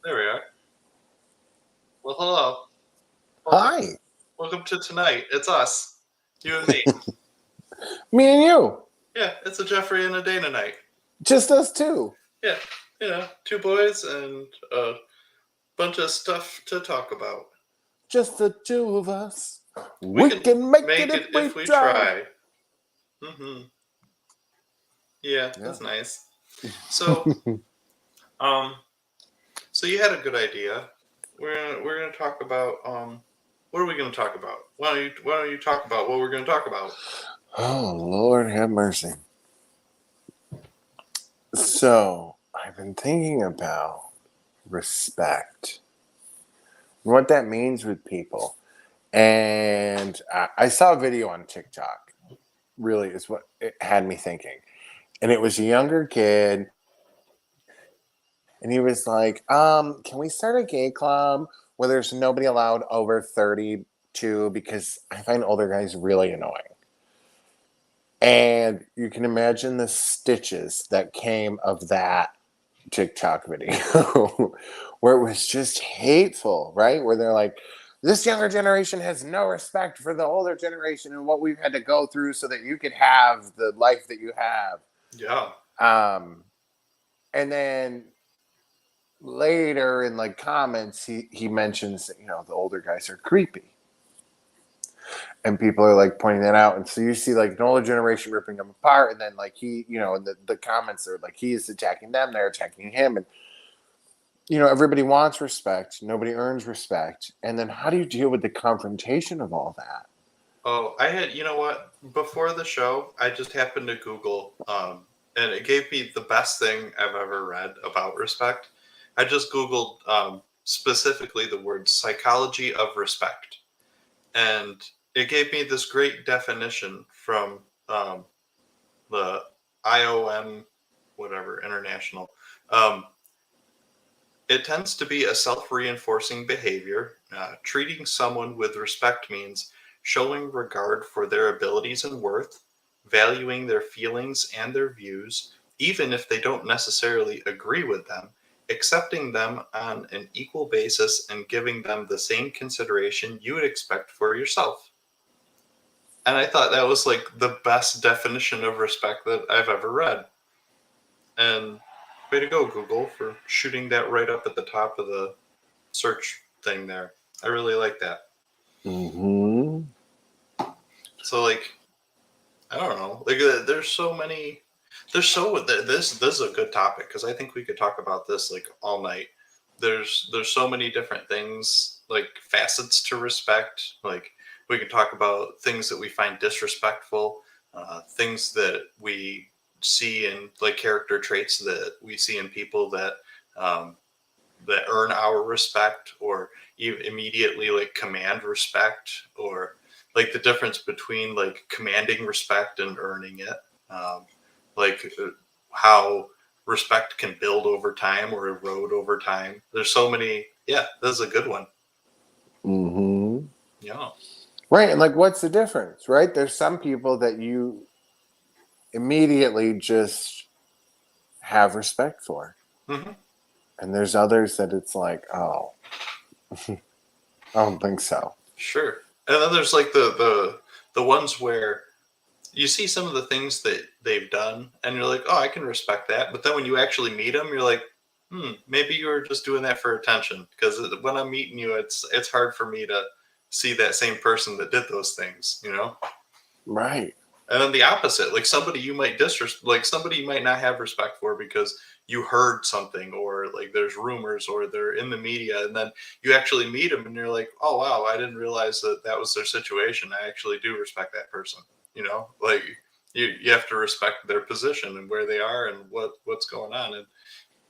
There we are. Well, hello. Welcome, Hi, welcome to tonight. It's us, you and me. me and you. Yeah, it's a Jeffrey and a Dana night. Just us two. Yeah, two boys and a bunch of stuff to talk about. Just the two of us. We We can can make make it it if we if we try. try. Mm-hmm. Yeah, Yeah. that's nice. So, um, so you had a good idea. We're gonna talk about what are we gonna talk about? Why don't you talk about what we're gonna talk about? Oh, Lord have mercy. So, I've been thinking about respect and what that means with people. And I saw a video on TikTok, really, is what it had me thinking. And it was a younger kid. And he was like, can we start a gay club where there's nobody allowed over 32? Because I find older guys really annoying. And you can imagine the stitches that came of that TikTok video where it was just hateful, right? Where they're like, this younger generation has no respect for the older generation and what we've had to go through so that you could have the life that you have. Yeah. Um, and then later in like comments, he mentions that, the older guys are creepy. And people are like pointing that out. And so you see like an older generation ripping them apart. And then like and the comments are like he is attacking them, they're attacking him. And everybody wants respect. Nobody earns respect. And then how do you deal with the confrontation of all that? Oh, you know what? Before the show, I just happened to Google, and it gave me the best thing I've ever read about respect. I just Googled specifically the word psychology of respect, and it gave me this great definition from the IOM, whatever, international. Um, it tends to be a self reinforcing behavior. Treating someone with respect means showing regard for their abilities and worth, valuing their feelings and their views, even if they don't necessarily agree with them, accepting them on an equal basis, and giving them the same consideration you would expect for yourself. And I thought that was like the best definition of respect that I've ever read. And way to go, Google, for shooting that right up at the top of the search thing there. I really like that. Mm-hmm. So like, I don't know, like there's so many. This is a good topic because I think we could talk about this like all night. There's so many different things, like facets to respect. Like we can talk about things that we find disrespectful, things that we see in like character traits that we see in people um, that earn our respect, or you immediately like command respect, or like the difference between like commanding respect and earning it. um, like how respect can build over time or erode over time. There's so many. Yeah, this is a good one. Mm-hmm. Yeah. Right. And like, what's the difference, right? There's some people that you immediately just have respect for. Hmm. And there's others that it's like, oh, I don't think so. Sure. And then there's like the ones where you see some of the things that they've done and you're like, oh, I can respect that. But then when you actually meet them, you're like, maybe you were just doing that for attention. Because when I'm meeting you, it's hard for me to see that same person that did those things. Right. And then the opposite, like somebody you might disrespect, like somebody you might not have respect for because you heard something, or like there's rumors, or they're in the media, and then you actually meet them and you're like, oh wow, I didn't realize that that was their situation. I actually do respect that person. Like you have to respect their position and where they are and what's going on, and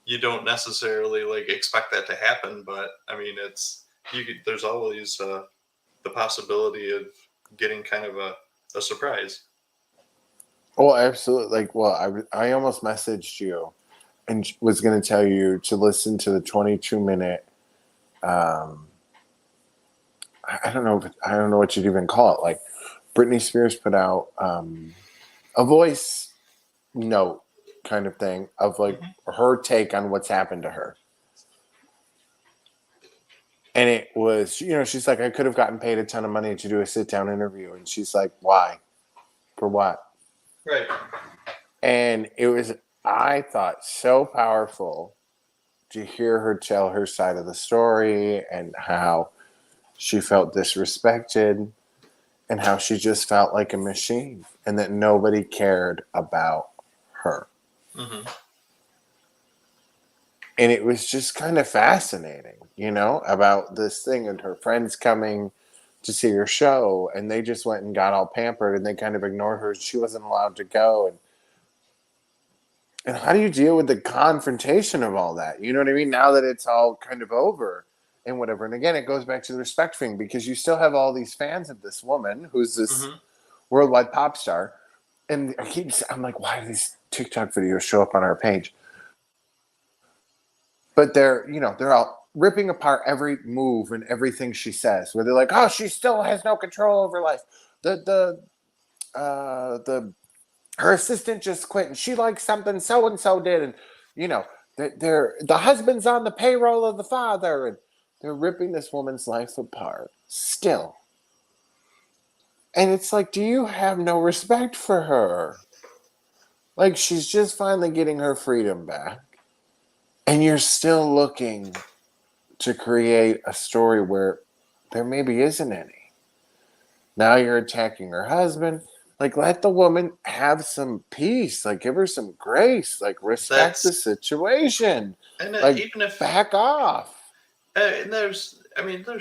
you don't necessarily like expect that to happen, but I mean there's always the possibility of getting kind of a surprise. Oh, absolutely. Like, well, I almost messaged you and was going to tell you to listen to the 22-minute. Um, I don't know what you'd even call it. Like, Britney Spears put out a voice note kind of thing of like Hmm. her take on what's happened to her. And it was, she's like, I could have gotten paid a ton of money to do a sit-down interview. And she's like, why? For what? Right. And it was, I thought, so powerful to hear her tell her side of the story and how she felt disrespected and how she just felt like a machine and that nobody cared about her. Mm-hmm. And it was just kind of fascinating, about this thing and her friends coming to see her show, and they just went and got all pampered and they kind of ignored her. She wasn't allowed to go. And how do you deal with the confrontation of all that? You know what I mean? Now that it's all kind of over and whatever. And again, it goes back to the respect thing, because you still have all these fans of this woman who's this worldwide pop star. And I'm like, why do these TikTok videos show up on our page? But they're all ripping apart every move and everything she says, where they're like, oh, she still has no control over life. The her assistant just quit and she likes something so and so did, and the husband's on the payroll of the father, and they're ripping this woman's life apart still. And it's like, do you have no respect for her? Like, she's just finally getting her freedom back, and you're still looking to create a story where there maybe isn't any. Now you're attacking her husband. Like, let the woman have some peace. Like, give her some grace. Like, respect the situation. And like, even if back off. And there's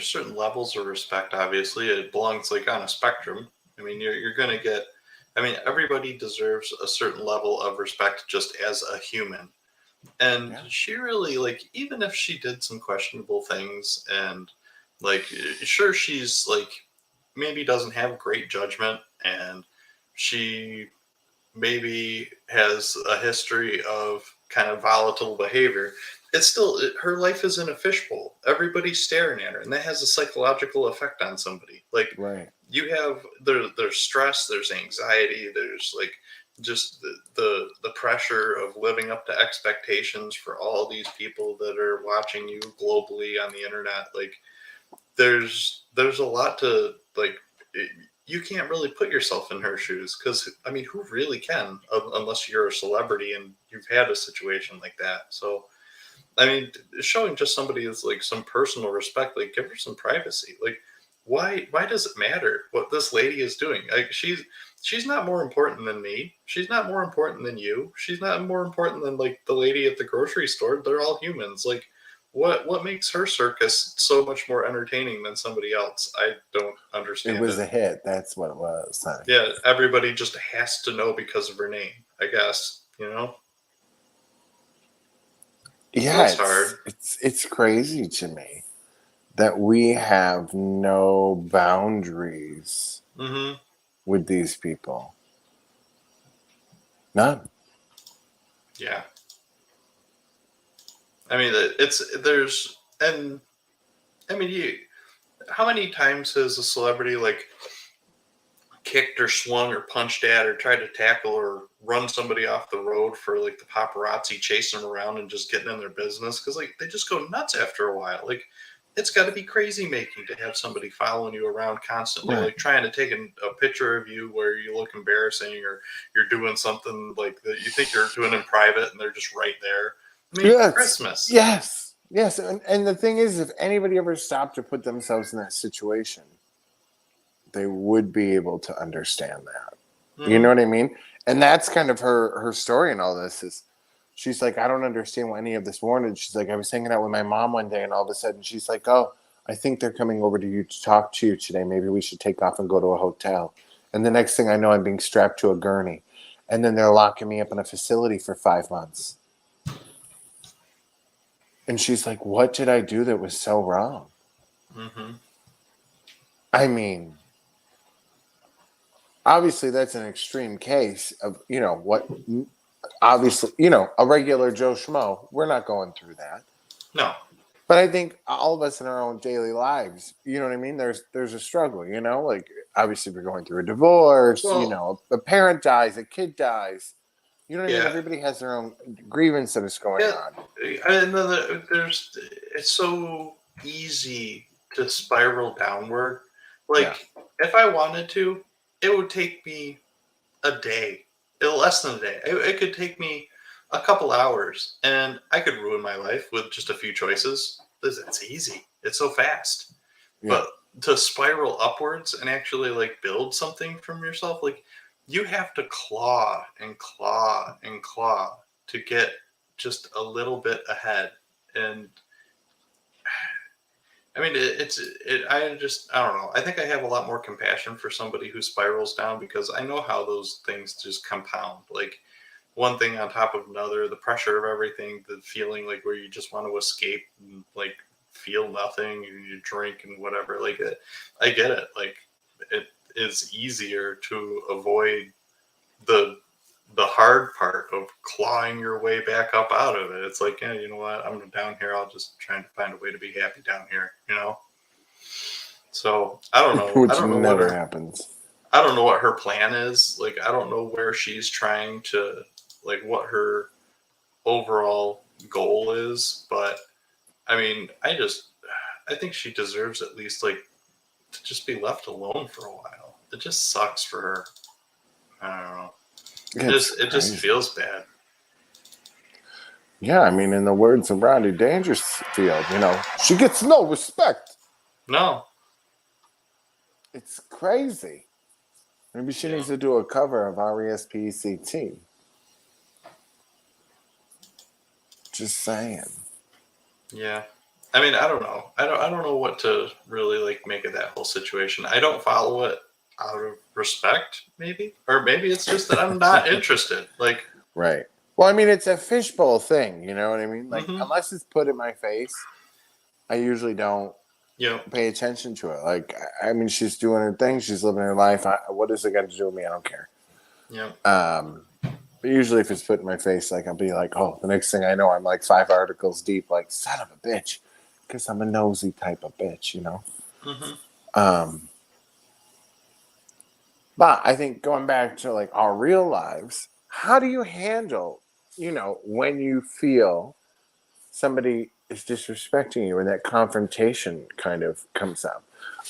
certain levels of respect. Obviously, it belongs like on a spectrum. I mean, you're gonna get. I mean, everybody deserves a certain level of respect just as a human. And she really, like, even if she did some questionable things, and like, sure, she's like, maybe doesn't have great judgment, and she maybe has a history of kind of volatile behavior. It's still, her life is in a fishbowl. Everybody's staring at her, and that has a psychological effect on somebody. Like, you have there's stress, there's anxiety, there's like just the pressure of living up to expectations for all these people that are watching you globally on the internet. Like, there's a lot to, like, you can't really put yourself in her shoes, because I mean, who really can, unless you're a celebrity and you've had a situation like that. So I mean, showing just somebody is like some personal respect, like, give her some privacy. Like, why does it matter what this lady is doing? Like, she's not more important than me. She's not more important than you. She's not more important than like the lady at the grocery store. They're all humans. Like, what makes her circus so much more entertaining than somebody else? I don't understand. It was a hit. That's what it was. Yeah, everybody just has to know because of her name, I guess. Yeah, hard. It's crazy to me that we have no boundaries with these people. None. Yeah. I mean, how many times has a celebrity like kicked or swung or punched at or tried to tackle or run somebody off the road for like the paparazzi chasing them around and just getting in their business? Because like, they just go nuts after a while. Like, it's got to be crazy making to have somebody following you around constantly, like trying to take a picture of you where you look embarrassing, or you're doing something like that you think you're doing in private and they're just right there. I mean, Christmas. Yes. And the thing is, if anybody ever stopped to put themselves in that situation, they would be able to understand that. You know what I mean? And that's kind of her story in all this is, she's like, I don't understand why any of this warranted. She's like, I was hanging out with my mom one day, and all of a sudden she's like, oh, I think they're coming over to you to talk to you today. Maybe we should take off and go to a hotel. And the next thing I know, I'm being strapped to a gurney. And then they're locking me up in a facility for 5 months. And she's like, what did I do that was so wrong? I mean, obviously that's an extreme case of, what, obviously, a regular Joe Schmo, we're not going through that. No. But I think all of us in our own daily lives, you know what I mean? There's a struggle, like, obviously we're going through a divorce, a parent dies, a kid dies. You know what I mean? Everybody has their own grievance that is going on. And then it's so easy to spiral downward. Like, if I wanted to, it would take me a day, less than a day. It could take me a couple hours, and I could ruin my life with just a few choices. It's easy. It's so fast. Yeah. But to spiral upwards and actually like build something from yourself, like you have to claw and claw and claw to get just a little bit ahead. And I mean, I don't know. I think I have a lot more compassion for somebody who spirals down because I know how those things just compound. Like one thing on top of another, the pressure of everything, the feeling like where you just want to escape and like feel nothing and you drink and whatever. Like I get it. Like it is easier to avoid the hard part of clawing your way back up out of it. It's like, yeah, you know what? I'm down here. I'll just try to find a way to be happy down here, you know? So I don't know. Which I don't know never happens. I don't know what her plan is. Like, I don't know where she's trying to, like, what her overall goal is. But I mean, I think she deserves at least, like, to just be left alone for a while. It just sucks for her. I don't know. It just feels bad. Yeah, I mean, in the words of Rodney Dangerfield, she gets no respect. No. It's crazy. Maybe she needs to do a cover of R.E.S.P.E.C.T. Just saying. Yeah. I mean, I don't know. I don't know what to really like make of that whole situation. I don't follow it out of respect, maybe, or maybe it's just that I'm not interested. Like, right. Well, I mean, it's a fishbowl thing. You know what I mean? Like, unless it's put in my face, I usually don't pay attention to it. Like, I mean, she's doing her thing. She's living her life. What is it got to do with me? I don't care. Yeah. But usually if it's put in my face, like, I'll be like, oh, the next thing I know, I'm like 5 articles deep, like, son of a bitch. Because I'm a nosy type of bitch, But I think going back to like our real lives, how do you handle, when you feel somebody is disrespecting you and that confrontation kind of comes up?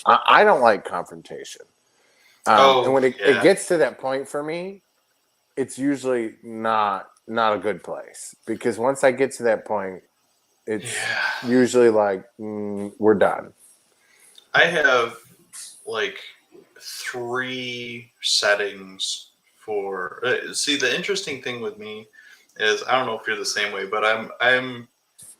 I don't like confrontation. And when it gets to that point for me, it's usually not a good place. Because once I get to that point, it's usually like, we're done. I have like 3 settings for see, the interesting thing with me is I don't know if you're the same way, but I'm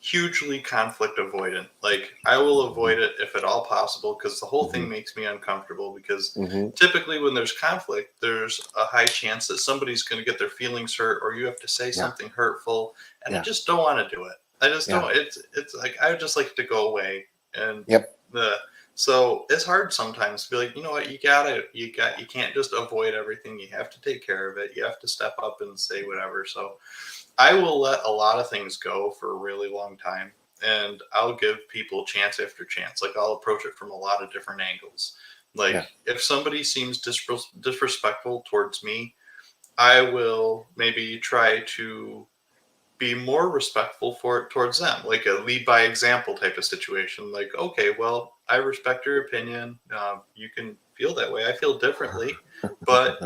hugely conflict avoidant. Like, I will avoid it if at all possible because the whole thing makes me uncomfortable because typically when there's conflict, there's a high chance that somebody's going to get their feelings hurt or you have to say something hurtful, and I just don't want to do it. I just don't. It's like I would just like to go away. And so it's hard sometimes to be like, you know what, you can't just avoid everything. You have to take care of it. You have to step up and say whatever. So I will let a lot of things go for a really long time, and I'll give people chance after chance. Like, I'll approach it from a lot of different angles. Like, if somebody seems disrespectful towards me, I will maybe try to be more respectful towards them, like a lead by example type of situation. Like, okay, well, I respect your opinion. You can feel that way. I feel differently, but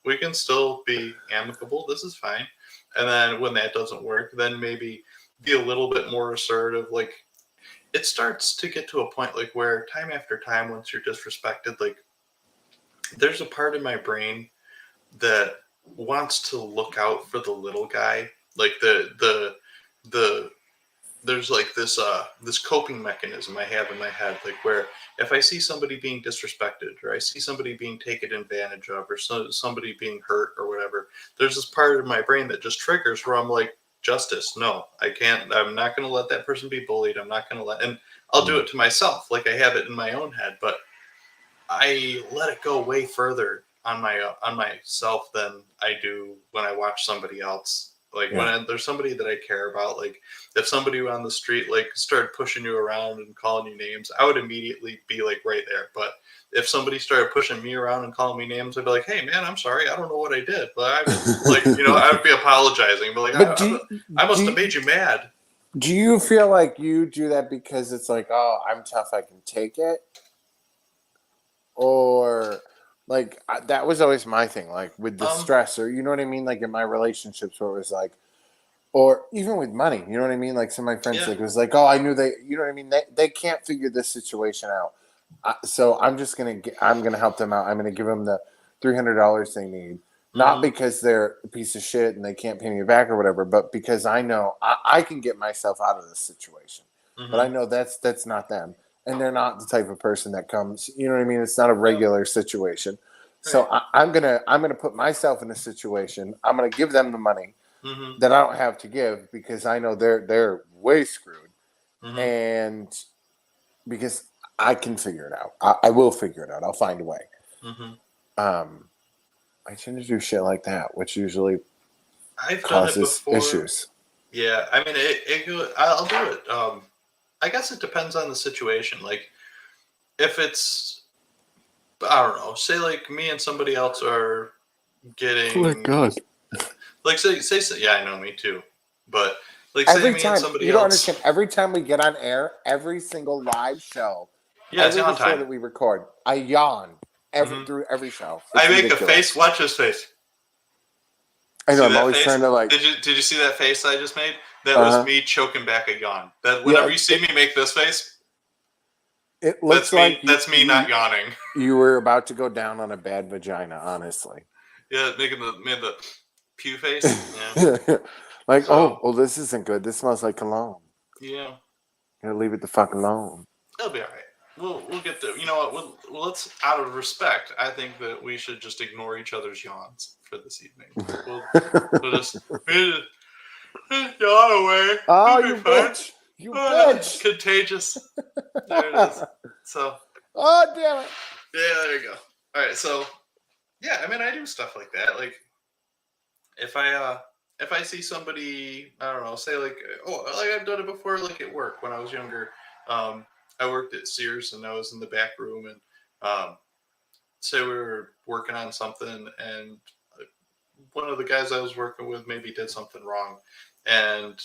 we can still be amicable. This is fine. And then when that doesn't work, then maybe be a little bit more assertive. Like, it starts to get to a point like where time after time, once you're disrespected, like, there's a part in my brain that wants to look out for the little guy. Like there's like this coping mechanism I have in my head, like where if I see somebody being disrespected or I see somebody being taken advantage of or somebody being hurt or whatever, there's this part of my brain that just triggers where I'm like, justice, no, I'm not going to let that person be bullied. I'm not going to and I'll do it to myself. Like, I have it in my own head, but I let it go way further on myself than I do when I watch somebody else. Like, when there's somebody that I care about, like if somebody on the street like started pushing you around and calling you names, I would immediately be like right there. But if somebody started pushing me around and calling me names, I'd be like, hey man, I'm sorry, I don't know what I did, but I was like, I would be apologizing, but like, I must have made you mad. Do you feel like you do that because it's like, oh, I'm tough, I can take it? Or like that was always my thing, like with the stress, or you know what I mean? Like in my relationships where it was like, or even with money, you know what I mean? Like some of my friends, Yeah. like it was like, oh, I knew they, you know what I mean? They can't figure this situation out. So I'm just I'm gonna help them out. I'm gonna give them the $300 they need, not because they're a piece of shit and they can't pay me back or whatever, but because I know I can get myself out of this situation. But I know that's not them, and they're not the type of person that comes. You know what I mean? It's not a regular situation. So Right. I'm gonna put myself in a situation. I'm gonna give them the money that I don't have to give because I know they're way screwed, and because I can figure it out. I will figure it out. I'll find a way. I tend to do shit like that, which usually I've done it causes before. issues. Yeah, I mean, I'll do it. I guess it depends on the situation. Like, if it's, I don't know, say like me and somebody else are Oh my getting, god! like, yeah, I know, me too. But, like, say Every me and time, somebody you don't else, understand. Every time we get on air, every single live show, yeah, it's every on show time. that we record, I yawn through every show. I It's make a ridiculous. face. Watch this face. I know. See I'm that always trying face? to like. Did you see that face I just made? That Uh was huh. me choking back a yawn. That whenever Yeah. you see me make this face, It looks like That's me not yawning. you were about to go down on a bad vagina. Honestly. Yeah, made the pew face. Yeah. Like, So oh, this isn't good. This smells like cologne. yeah, Gotta leave it the fuck alone. it'll be all right. We'll get to, you know what? Let's, out of respect, I think that we should just ignore each other's yawns for this evening. We'll just yawn away. Oh, It'll be you fine. bitch! You Oh no, it's bitch! contagious. There it is. So Oh, damn it! yeah, there you go. All right, so yeah, I mean, I do stuff like that. Like, if I see somebody, I don't know, say like, oh, like I've done it before, like at work when I was younger. Um, I worked at Sears and I was in the back room, and say we were working on something, and one of the guys I was working with maybe did something wrong, and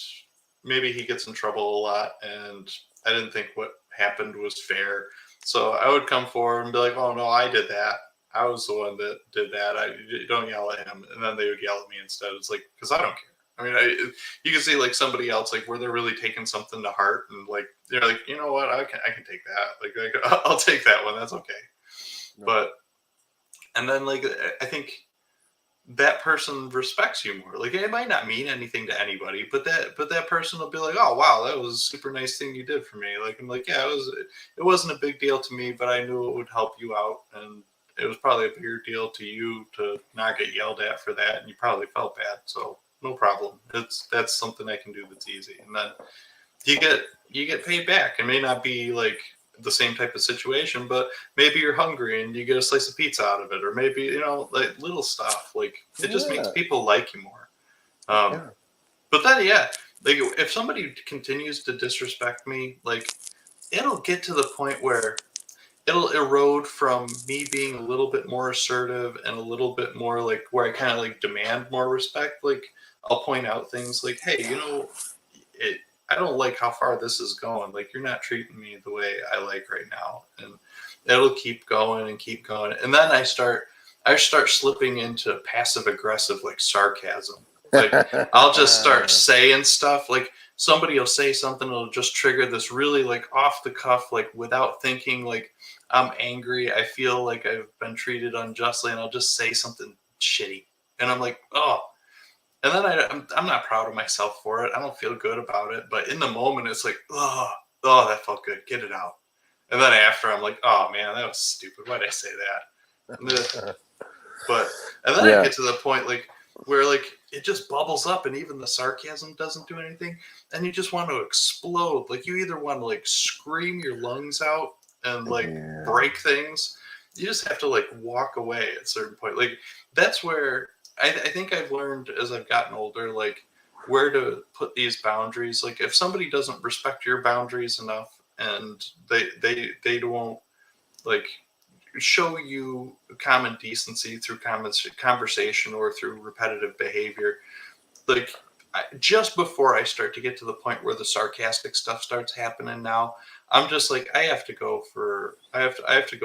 maybe he gets in trouble a lot, and I didn't think what happened was fair. So I would come forward and be like, "Oh no, I did that. I was the one that did that. I don't yell at him." And then they would yell at me instead. It's like, because I don't care. I mean, you can see like somebody else, like where they're really taking something to heart, and like they're like, you know what, I can take that. Like I'll take that one. That's okay. No. But and then like I think that person respects you more. Like it might not mean anything to anybody, but that person will be like, "Oh wow, that was a super nice thing you did for me." Like I'm like, "Yeah, it wasn't a big deal to me, but I knew it would help you out, and it was probably a bigger deal to you to not get yelled at for that, and you probably felt bad, so no problem. That's something I can do that's easy." And then you get paid back. It may not be like the same type of situation, but maybe you're hungry and you get a slice of pizza out of it, or maybe like little stuff. Like it just makes Yeah. people like you more. Yeah. But then yeah, like if somebody continues to disrespect me, like it'll get to the point where it'll erode from me being a little bit more assertive and a little bit more like where I kind of like demand more respect. Like I'll point out things like, hey, it, I don't like how far this is going. Like you're not treating me the way I like right now, and it'll keep going and keep going. And then I start slipping into passive aggressive like sarcasm. Like I'll just start saying stuff like somebody will say something that'll just trigger this really like off the cuff, like without thinking, like I'm angry. I feel like I've been treated unjustly, and I'll just say something shitty. And I'm like, oh. And then I'm not proud of myself for it. I don't feel good about it. But in the moment, it's like, oh, that felt good. Get it out. And then after, I'm like, oh man, that was stupid. Why'd I say that? But and then I Yeah. get to the point like where like it just bubbles up, and even the sarcasm doesn't do anything, and you just want to explode. Like you either want to like scream your lungs out and like Yeah. break things. You just have to like walk away at a certain point. Like that's where I think I've learned as I've gotten older, like where to put these boundaries. Like if somebody doesn't respect your boundaries enough, and they won't like show you common decency through conversation or through repetitive behavior, like just before I start to get to the point where the sarcastic stuff starts happening now, I'm just like, I have to go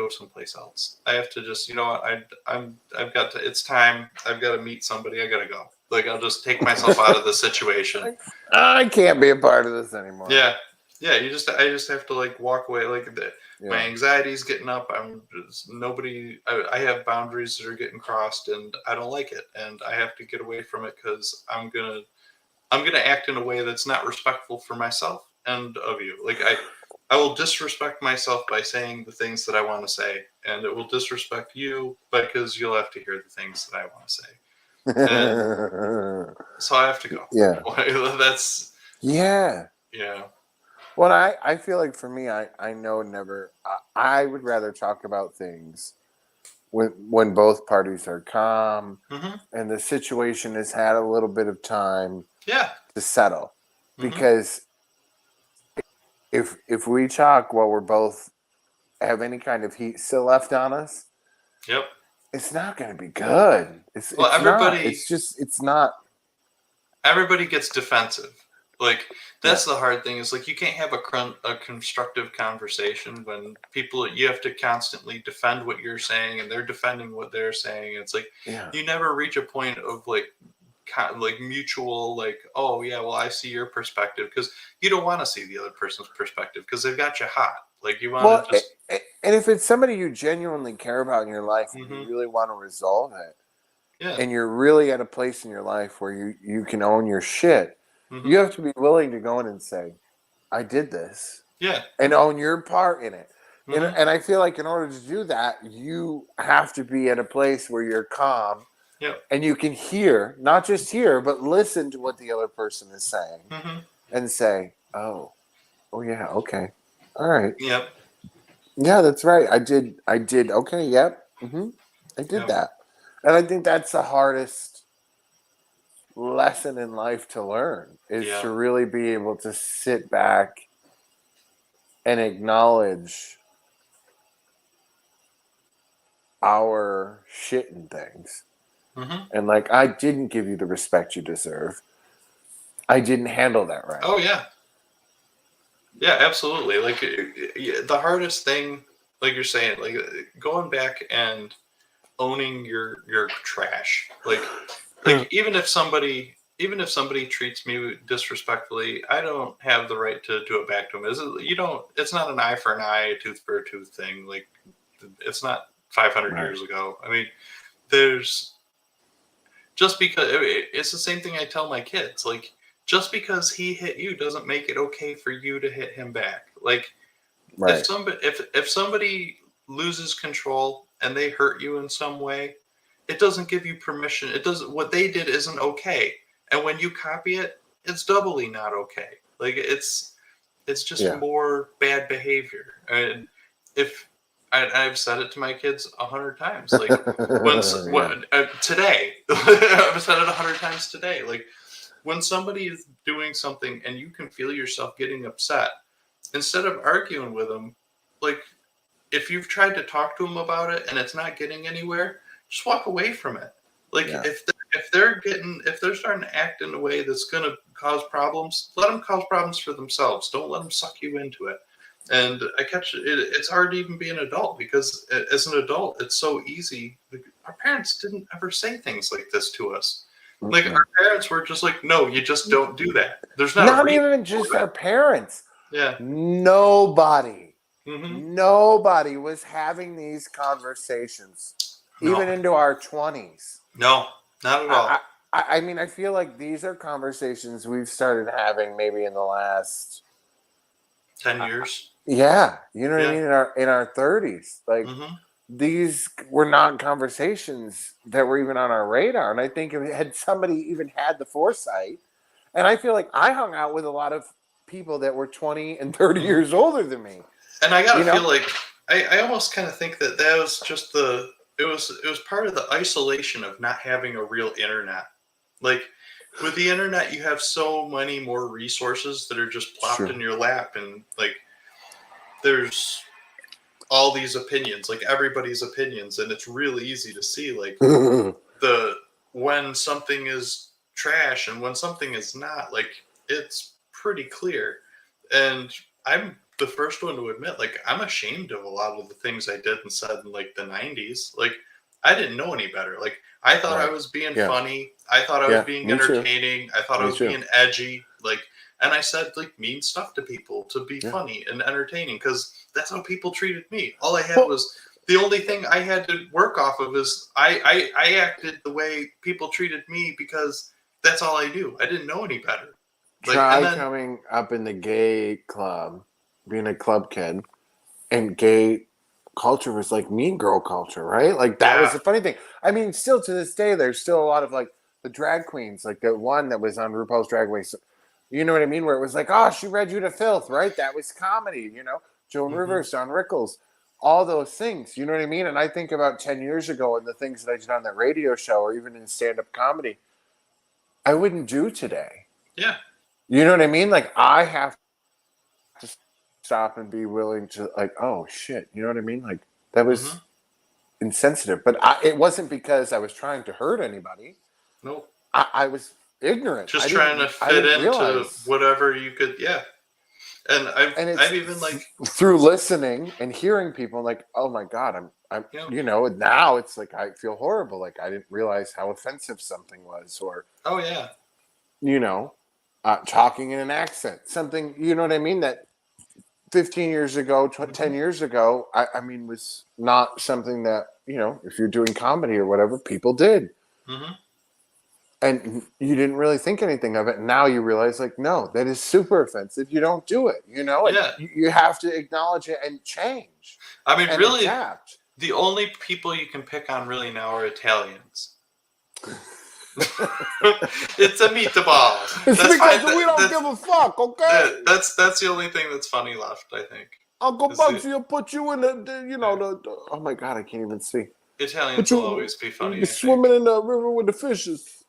someplace else. I have to just, you know what, I've got to, it's time. I've got to meet somebody. I got to go. Like, I'll just take myself out of the situation. I can't be a part of this anymore. Yeah. Yeah. I just have to like walk away. Like my anxiety's getting up. I have boundaries that are getting crossed and I don't like it. And I have to get away from it because I'm going to act in a way that's not respectful for myself and of you. Like I will disrespect myself by saying the things that I want to say, and it will disrespect you because you'll have to hear the things that I want to say. And so I have to go. Yeah. That's yeah. Yeah. Well, I feel like for me, I know never. I would rather talk about things when both parties are calm and the situation has had a little bit of time to settle. Because if we talk while we're both have any kind of heat still left on us, it's not going to be good. It's not. Everybody gets defensive. Like, that's the hard thing is, like, you can't have a constructive conversation when you have to constantly defend what you're saying and they're defending what they're saying. It's like, you never reach a point of like mutual, like, oh yeah, well, I see your perspective, because you don't want to see the other person's perspective because they've got you hot. Like, you want to just. And if it's somebody you genuinely care about in your life and you really want to resolve it, and you're really at a place in your life where you can own your shit, you have to be willing to go in and say, I did this. Yeah. And own your part in it. And I feel like in order to do that, you have to be at a place where you're calm. And you can hear, not just hear, but listen to what the other person is saying. And say, oh yeah, okay. All right. Yep. Yeah, that's right. I did. Okay. Yep. I did that. And I think that's the hardest lesson in life to learn is to really be able to sit back and acknowledge our shit and things. And like, I didn't give you the respect you deserve. I didn't handle that right. Oh yeah. Yeah, absolutely. Like, the hardest thing, like you're saying, like, going back and owning your trash. Like even if somebody treats me disrespectfully, I don't have the right to do it back to them. It's not an eye for an eye, a tooth for a tooth thing. Like, it's not 500 years ago. I mean, just because it's the same thing I tell my kids. Like, just because he hit you doesn't make it okay for you to hit him back. Like, if somebody loses control and they hurt you in some way, it doesn't give you permission. What they did isn't okay. And when you copy it, it's doubly not okay. Like, it's just more bad behavior. And I've said it to my kids 100 times. Like, today, I've said it 100 times today. Like, when somebody is doing something and you can feel yourself getting upset, instead of arguing with them, like, if you've tried to talk to them about it and it's not getting anywhere, just walk away from it. Like, if they're starting to act in a way that's going to cause problems, let them cause problems for themselves. Don't let them suck you into it. And it's hard to even be an adult, because as an adult, it's so easy. Like, our parents didn't ever say things like this to us. Like, our parents were just like, no, you just don't do that. There's not even just our parents. Yeah. Nobody was having these conversations, even into our 20s. No, not at all. I mean, I feel like these are conversations we've started having maybe in the last 10 years. Yeah, you know what I mean? In our 30s. Like, these were not conversations that were even on our radar. And I think had somebody even had the foresight, and I feel like I hung out with a lot of people that were 20 and 30 years older than me. And I gotta feel like I almost kind of think that was just it was part of the isolation of not having a real internet. Like, with the internet, you have so many more resources that are just plopped in your lap, and like, there's all these opinions, like everybody's opinions, and it's really easy to see like when something is trash and when something is not. Like, it's pretty clear. And I'm the first one to admit, like, I'm ashamed of a lot of the things I did and said in like the 90s. Like, I didn't know any better. Like, I thought I Right. was being Yeah. funny. I thought I was being Me too. entertaining. I thought I Me was too. being edgy. Like, and I said like mean stuff to people to be Yeah. funny and entertaining because that's how people treated me. All I had Well- was the only thing I had to work off of is I acted the way people treated me because that's all I do. I didn't know any better. Like, Try and then coming up in the gay club, being a club kid, and gay culture was like mean girl culture, right? Like that was Yeah. the funny thing. I mean, still to this day, there's still a lot of like the drag queens, like the one that was on RuPaul's Drag Race. You know what I mean? Where it was like, oh, she read you to filth, right? That was comedy, you know? Joan Rivers, Don Rickles, all those things. You know what I mean? And I think about 10 years ago and the things that I did on that radio show or even in stand-up comedy, I wouldn't do today. Yeah. You know what I mean? Like I have to stop and be willing to like, oh shit, you know what I mean? Like that was insensitive, but it wasn't because I was trying to hurt anybody. Nope. I was ignorant. Just trying to fit into realize. whatever you could. Yeah. And I've even like through listening and hearing people like, oh my God, I'm you know, now it's like I feel horrible. Like I didn't realize how offensive something was, or oh yeah, you know, talking in an accent, something, you know what I mean? That 15 years ago, 10 years ago, I mean, was not something that, you know, if you're doing comedy or whatever, people did. And you didn't really think anything of it. And now you realize, like, no, that is super offensive. You don't do it, you know? Yeah. You have to acknowledge it and change. I mean, and really, adapt. The only people you can pick on really now are Italians. It's a meatball. It's that's because we don't give a fuck, okay? That's the only thing that's funny left, I think. Uncle Bugsy will put you in the you know, the oh my God, I can't even see. Italians will always be funny. You're swimming in the river with the fishes.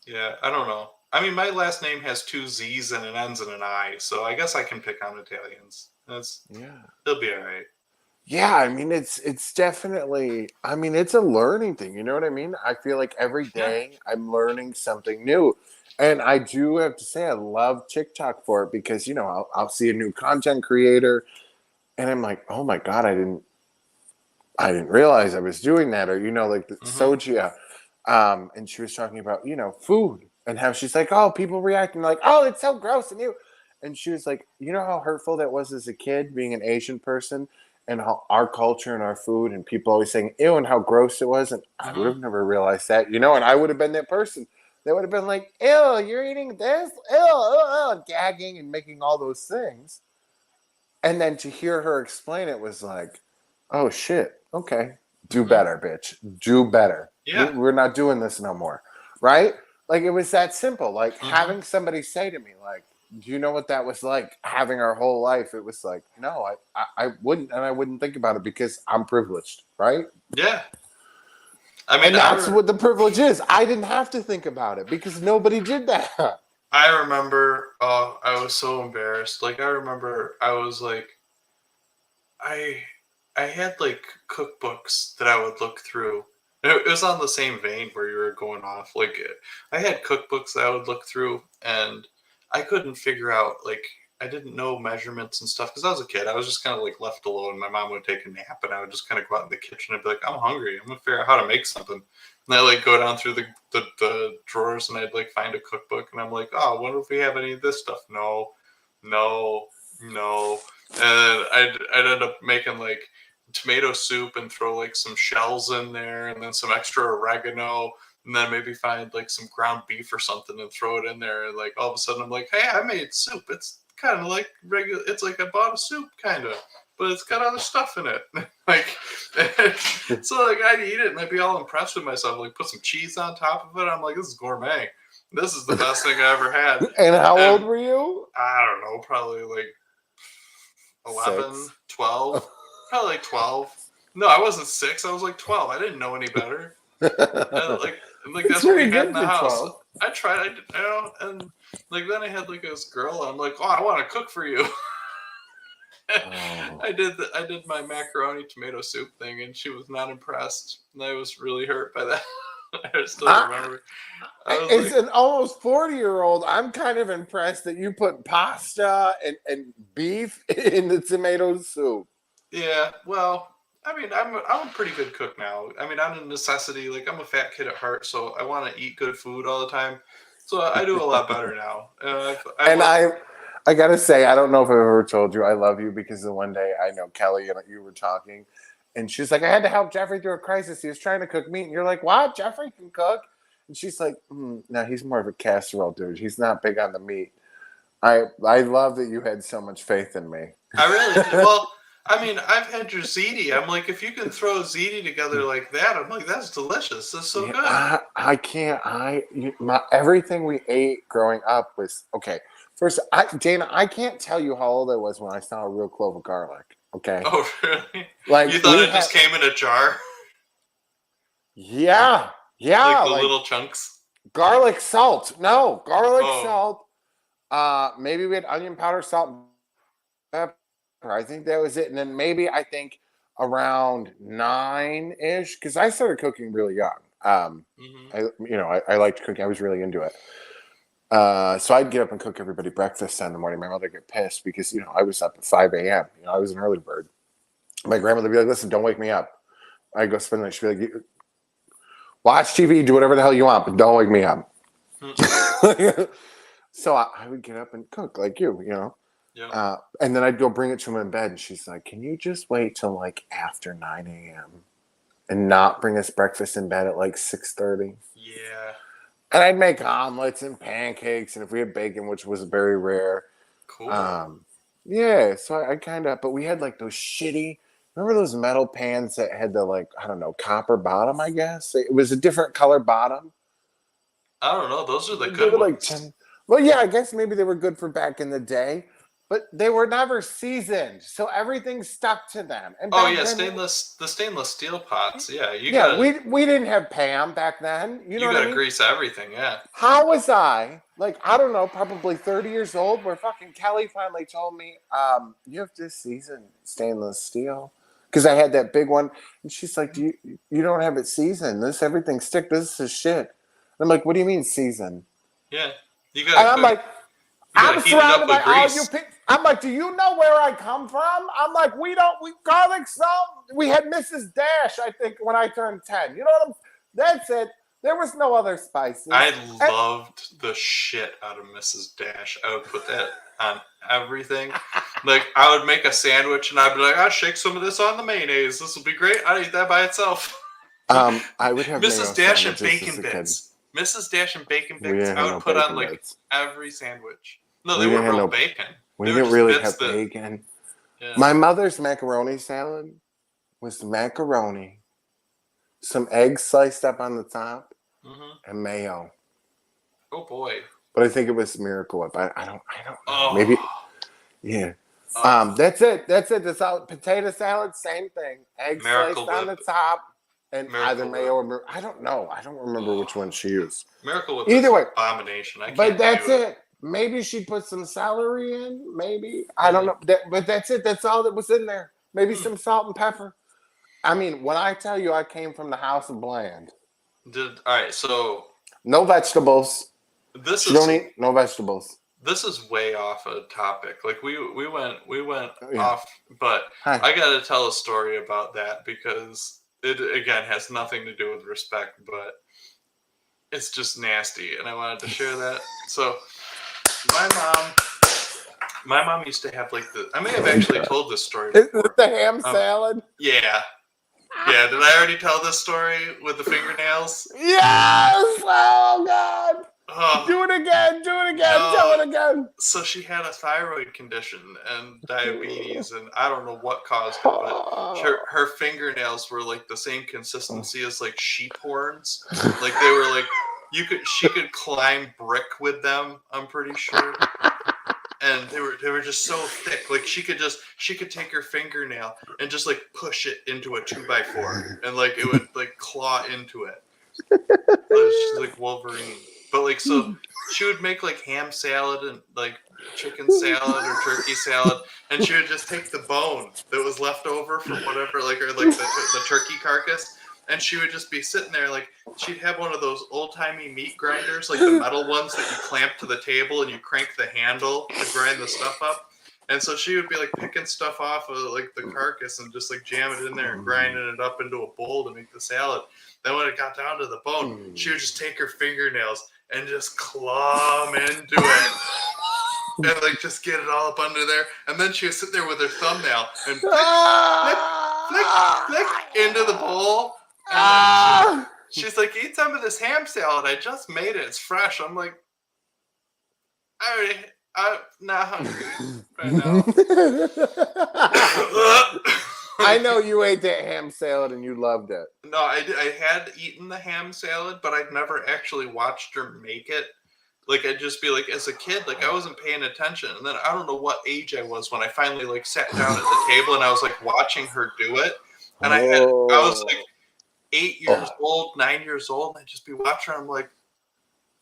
Yeah, I don't know. I mean, my last name has 2 Z's and an N's and an I, so I guess I can pick on Italians. They'll be all right. Yeah, I mean, it's definitely, I mean, it's a learning thing. You know what I mean? I feel like every day I'm learning something new. And I do have to say, I love TikTok for it because, you know, I'll see a new content creator and I'm like, oh my God, I didn't realize I was doing that. Or, you know, like the Sojia. And she was talking about, you know, food and how she's like, oh, people reacting like, oh, it's so gross and you. And she was like, you know how hurtful that was as a kid being an Asian person? And how our culture and our food and people always saying ew and how gross it was. And I would have never realized that, you know, and I would have been that person that would have been like, ew, you're eating this, ew, ew, ew, gagging and making all those things. And then to hear her explain it was like, oh shit, okay, do better, bitch, do better. Yeah. We're not doing this no more, right? Like it was that simple. Like having somebody say to me like, do you know what that was like having our whole life? It was like, no, I wouldn't. And I wouldn't think about it because I'm privileged. Right. Yeah. I mean, and that's what the privilege is. I didn't have to think about it because nobody did that. I remember, I was so embarrassed. Like, I remember I was like, I had like cookbooks that I would look through. It was on the same vein where you were going off. Like, I had cookbooks that I would look through and I couldn't figure out, like, I didn't know measurements and stuff because I was a kid. I was just kind of like left alone. My mom would take a nap and I would just kind of go out in the kitchen and be like, I'm hungry. I'm going to figure out how to make something. And I like go down through the drawers and I'd like find a cookbook and I'm like, oh, what if we have any of this stuff? No. And I'd end up making like tomato soup and throw like some shells in there and then some extra oregano. And then maybe find like some ground beef or something and throw it in there. And like all of a sudden I'm like, hey, I made soup. It's kind of like regular. It's like I bought a soup kind of, but it's got other stuff in it. Like, so like I'd eat it and I'd be all impressed with myself. Like put some cheese on top of it. I'm like, this is gourmet. This is the best thing I ever had. And how old were you? I don't know. Probably like 11, 6. 12. Probably like 12. No, I wasn't 6. I was like 12. I didn't know any better. Like that's what we had in the house. 12. I tried, and like then I had like this girl. I'm like, oh, I want to cook for you. I did my macaroni tomato soup thing, and she was not impressed. And I was really hurt by that. I still remember. As an almost 40-year-old, I'm kind of impressed that you put pasta and beef in the tomato soup. Yeah, well, I mean, I'm a pretty good cook now. I mean, out of necessity, like I'm a fat kid at heart, so I want to eat good food all the time. So I do a lot better now. I've And worked. I gotta say, I don't know if I've ever told you I love you, because the one day I know Kelly and you were talking, and she's like, I had to help Jeffrey through a crisis. He was trying to cook meat, and you're like, what? Jeffrey can cook? And she's like, no, he's more of a casserole dude. He's not big on the meat. I love that you had so much faith in me. I really did. Well, I mean, I've had your ziti. I'm like, if you can throw ziti together like that, I'm like, that's delicious. That's so good. I can't. Everything we ate growing up was okay. First, Dana, I can't tell you how old I was when I saw a real clove of garlic. Okay. Oh, really? Like you thought it just came in a jar? Yeah. Like the little chunks? Garlic salt. No, garlic salt. Maybe we had onion powder, salt, and pepper. I think that was it. And then maybe I think around 9-ish, because I started cooking really young. I liked cooking. I was really into it. So I'd get up and cook everybody breakfast in the morning. My mother would get pissed because, I was up at 5 a.m. I was an early bird. My grandmother would be like, listen, don't wake me up. I'd go spend the night. She'd be like, watch TV, do whatever the hell you want, but don't wake me up. So I would get up and cook like you. Yeah. And then I'd go bring it to him in bed. And she's like, can you just wait till like after 9 a.m. and not bring us breakfast in bed at like 6:30? Yeah. And I'd make omelets and pancakes, and if we had bacon, which was very rare. Cool. Yeah, so I kind of, but we had like those shitty, remember those metal pans that had the like, I don't know, copper bottom, I guess? It was a different color bottom. I don't know. Those are the They good were ones. like well, yeah, I guess maybe they were good for back in the day, but they were never seasoned, so everything stuck to them. And Oh yeah, then, the stainless steel pots. Yeah, we didn't have Pam back then. You know what I mean? grease everything. Yeah. How was I, like, I don't know, probably 30 years old, where fucking Kelly finally told me, you have to season stainless steel? Because I had that big one. And she's like, you don't have it seasoned. Everything stick. This is shit. And I'm like, what do you mean seasoned? Yeah. You And I'm like, I'm surrounded by all grease. you people. I'm like, do you know where I come from? I'm like, we garlic salt. We had Mrs. Dash, I think, when I turned 10. You know what that's it. There was no other spices. I loved the shit out of Mrs. Dash. I would put that on everything. Like, I would make a sandwich and I'd be like, I'll shake some of this on the mayonnaise. This will be great. I'd eat that by itself. I would have Mrs. Dash and bacon bits. Mrs. Dash and bacon bits, I would put on like every sandwich. No, they weren't real bacon. We didn't really have bacon. Yeah. My mother's macaroni salad was macaroni, some eggs sliced up on the top, and mayo. Oh boy! But I think it was Miracle Whip. I don't know. Oh. Maybe. Yeah. That's it. That's all. Potato salad, same thing. Eggs sliced on the top. And either mayo or I don't know. I don't remember which one she used. Miracle Whip Either way, abomination. But that's it. Maybe she put some celery in. Maybe I don't know. But that's it. That's all that was in there. Maybe some salt and pepper. I mean, when I tell you I came from the house of bland. All right, so no vegetables. Don't eat no vegetables. This is way off a topic. Like we went off, but I got to tell a story about that because it again has nothing to do with respect, but it's just nasty, and I wanted to share that. So my mom used to have like I may have actually told this story before. The ham salad. Yeah. Did I already tell this story with the fingernails? Yes. Oh God. Do it again. Tell it again. So she had a thyroid condition and diabetes, and I don't know what caused it, but her fingernails were like the same consistency as like sheep horns. Like they were like she could climb brick with them. I'm pretty sure. And they were just so thick. Like she could take her fingernail and just like push it into a 2x4, and like it would like claw into it. She's like Wolverine. But like, so she would make like ham salad and like chicken salad or turkey salad, and she would just take the bone that was left over from whatever, like, or like the turkey carcass, and she would just be sitting there like she'd have one of those old-timey meat grinders, like the metal ones that you clamp to the table and you crank the handle to grind the stuff up. And so she would be like picking stuff off of like the carcass and just like jam it in there and grinding it up into a bowl to make the salad. Then when it got down to the bone, she would just take her fingernails and just claw them into it. And like just get it all up under there. And then she would sit there with her thumbnail and flick into the bowl. And she's like, eat some of this ham salad. I just made it. It's fresh. I'm like, I'm not hungry right now. I know you ate that ham salad and you loved it. No, I had eaten the ham salad, but I'd never actually watched her make it. Like, I'd just be like, as a kid, like, I wasn't paying attention. And then I don't know what age I was when I finally, like, sat down at the table and I was, like, watching her do it. And I was, like, 8 years old, 9 years old, and I'd just be watching her. I'm like,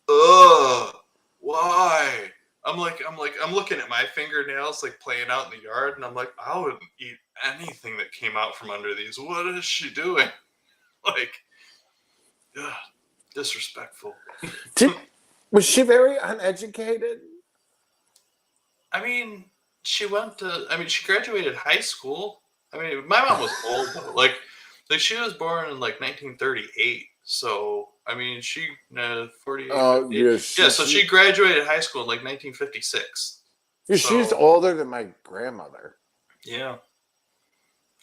ugh, why? I'm looking at my fingernails, like, playing out in the yard, and I'm like, I wouldn't eat anything that came out from under these. What is she doing? Like, ugh, disrespectful. Was she very uneducated? I mean, she graduated high school. I mean, my mom was old though. Like she was born in like 1938. So, I mean, she 48. Oh, yes. Yeah, so she graduated high school in like 1956. Yeah, she's older than my grandmother. Yeah.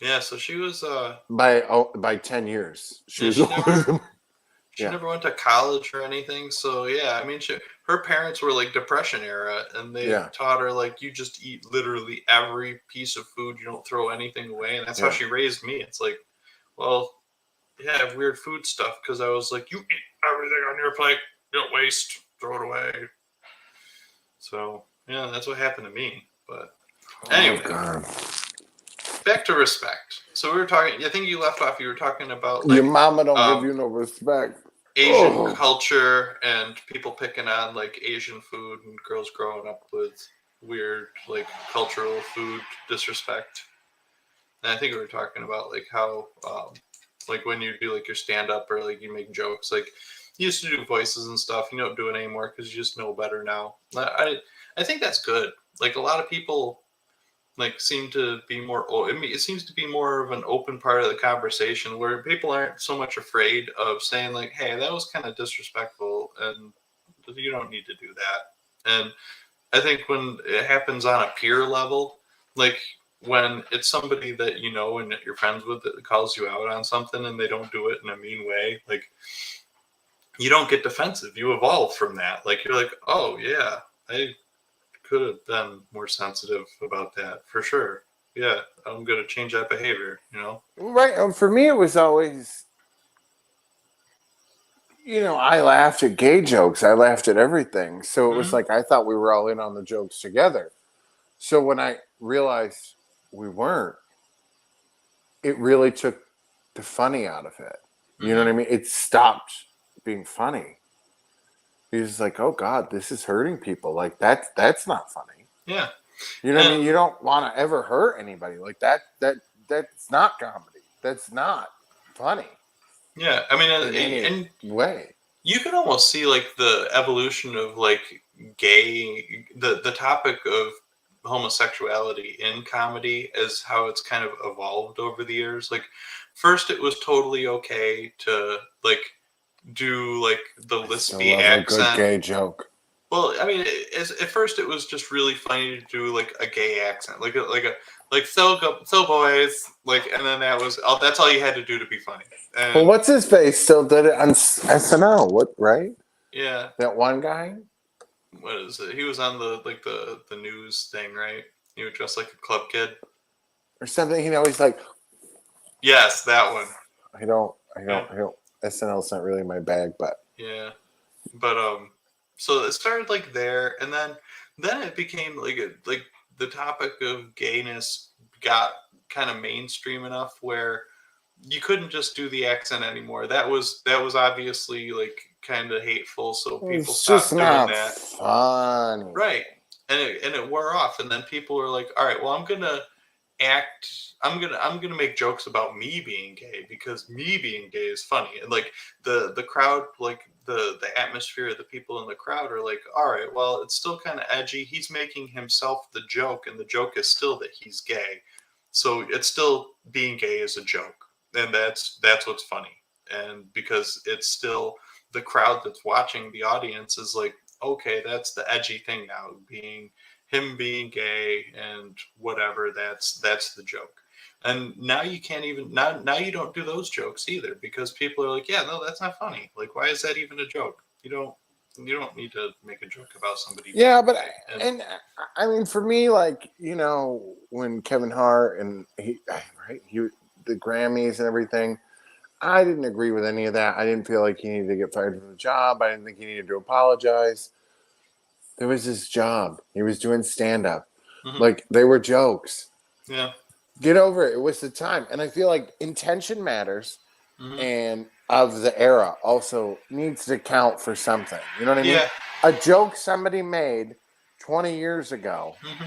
Yeah, so she was by 10 years. She never went to college or anything. So yeah, I mean, her parents were like Depression era, and they taught her like you just eat literally every piece of food. You don't throw anything away, and that's how she raised me. It's like, well, yeah, I have weird food stuff because I was like, you eat everything on your plate. Don't waste. Throw it away. So yeah, that's what happened to me. But anyway, back to respect. So we were talking. I think you left off. You were talking about like, your mama don't give you no respect. Asian culture and people picking on like Asian food and girls growing up with weird like cultural food disrespect. And I think we were talking about like how like when you do like your stand up or like you make jokes, like you used to do voices and stuff. You don't do it anymore because you just know better now. I think that's good. Like a lot of people like seem to be more, I mean, it seems to be more of an open part of the conversation where people aren't so much afraid of saying like, hey, that was kind of disrespectful and you don't need to do that. And I think when it happens on a peer level, like when it's somebody that you know and that you're friends with that calls you out on something and they don't do it in a mean way, like you don't get defensive. You evolve from that. Like you're like, oh yeah, I could have been more sensitive about that for sure. Yeah, I'm going to change that behavior, you know? Right. For me, it was always, you know, I laughed at gay jokes. I laughed at everything. So it was like, I thought we were all in on the jokes together. So when I realized we weren't, it really took the funny out of it. You know what I mean? It stopped being funny. He's like, oh God, this is hurting people. Like that's not funny. Yeah. You know what I mean? You don't want to ever hurt anybody. Like that's not comedy. That's not funny. Yeah. I mean, in any way. You can almost see like the evolution of like the topic of homosexuality in comedy as how it's kind of evolved over the years. Like first it was totally okay to like do like the lispy accent. A good gay joke. Well, I mean, at first it was just really funny to do like a gay accent, like so boys, like, and then that's all you had to do to be funny. And, well, what's his face still did it on SNL? What, right? Yeah, that one guy. What is it? He was on the news thing, right? He was dressed like a club kid or something. You know, he's like, yes, that one. I don't. SNL's not really my bag, but yeah, but so it started like there, and then it became like the topic of gayness got kind of mainstream enough where you couldn't just do the accent anymore. That was obviously like kind of hateful, so people stopped doing that. Funny. Right, and it wore off, and then people were like, all right, well, I'm gonna I'm gonna make jokes about me being gay because me being gay is funny. And like the crowd, like the atmosphere of the people in the crowd are like, all right, well, it's still kind of edgy. He's making himself the joke, and the joke is still that he's gay. So it's still being gay is a joke. And that's what's funny. And because it's still the crowd that's watching, the audience is like, okay, that's the edgy thing now, being him being gay and whatever, that's the joke. And now you can't even now you don't do those jokes either because people are like, yeah, no, that's not funny. Like, why is that even a joke? You don't need to make a joke about somebody being Yeah, but gay. and I mean, for me, like, you know, when Kevin Hart and he the Grammys and everything, I didn't agree with any of that. I didn't feel like he needed to get fired from the job. I didn't think he needed to apologize. There was his job. He was doing stand up. Mhm. Like, they were jokes. Yeah. Get over it. It was the time. And I feel like intention matters, Hmm. and of the era also needs to count for something. You know what I mean? Yeah. A joke somebody made 20 years ago, Hmm.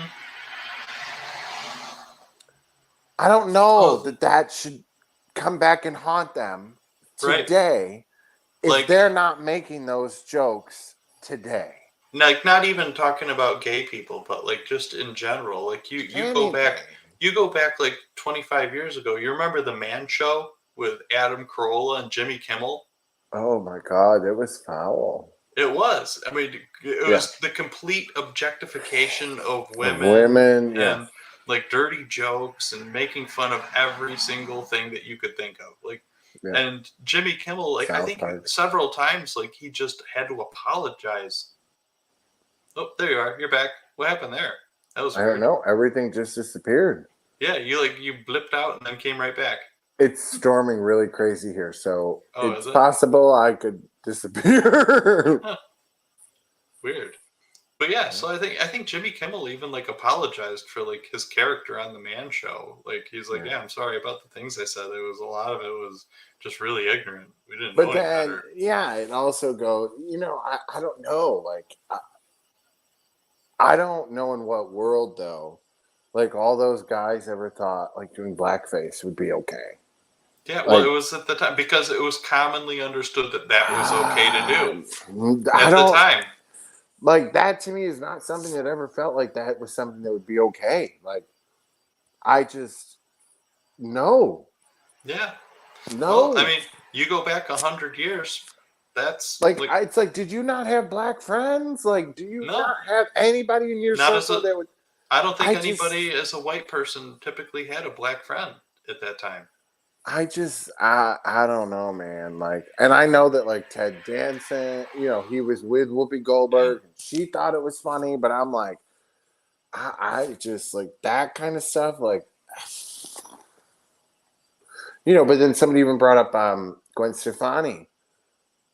I don't know Well, that that should come back and haunt them right. today if Like, they're not making those jokes today. not even talking about gay people, but like just in general. Like Anything. you go back like 25 years ago. You remember the Man Show with Adam Carolla and Jimmy Kimmel? Oh my God, it was foul. It was. I mean, it Yeah. was the complete objectification of Of women women, yeah. and like dirty jokes and making fun of every single thing that you could think of. Like, Yeah. and Jimmy Kimmel, like I South think Park. several times, like he just had to apologize. Oh, there you are. You're back. What happened there? That was I don't weird. know. Everything just disappeared. Yeah, you blipped out and then came right back. It's storming really crazy here, so Oh, it's is it? possible I could disappear. Huh, weird. But yeah, so I think Jimmy Kimmel even like apologized for like his character on the Man Show. Like he's like, Yeah. yeah, I'm sorry about the things I said. It was a lot of it was just really ignorant. We didn't know But any then, better. yeah, it also goes, you know, I don't know. Like, I don't know in what world, though, like all those guys ever thought like doing blackface would be okay. Yeah, well, it Like, was at the time because it was commonly understood that that was okay to do I at the don't, time. like, that to me is not something that ever felt like that was something that would be okay. Like, I just, no, Yeah. Well, I no. mean, you go back 100 years. That's Like, like it's like, did you not have black friends? Like, do you no, not have anybody in your not as circle a. that would? I don't think I just, anybody as a white person typically had a black friend at that time. I don't know, man. Like, and I know that like Ted Danson, you know, he was with Whoopi Yeah. Goldberg. And she thought it was funny, but I'm like, I just like that kind of stuff. Like, you know, but then somebody even brought up Gwen Stefani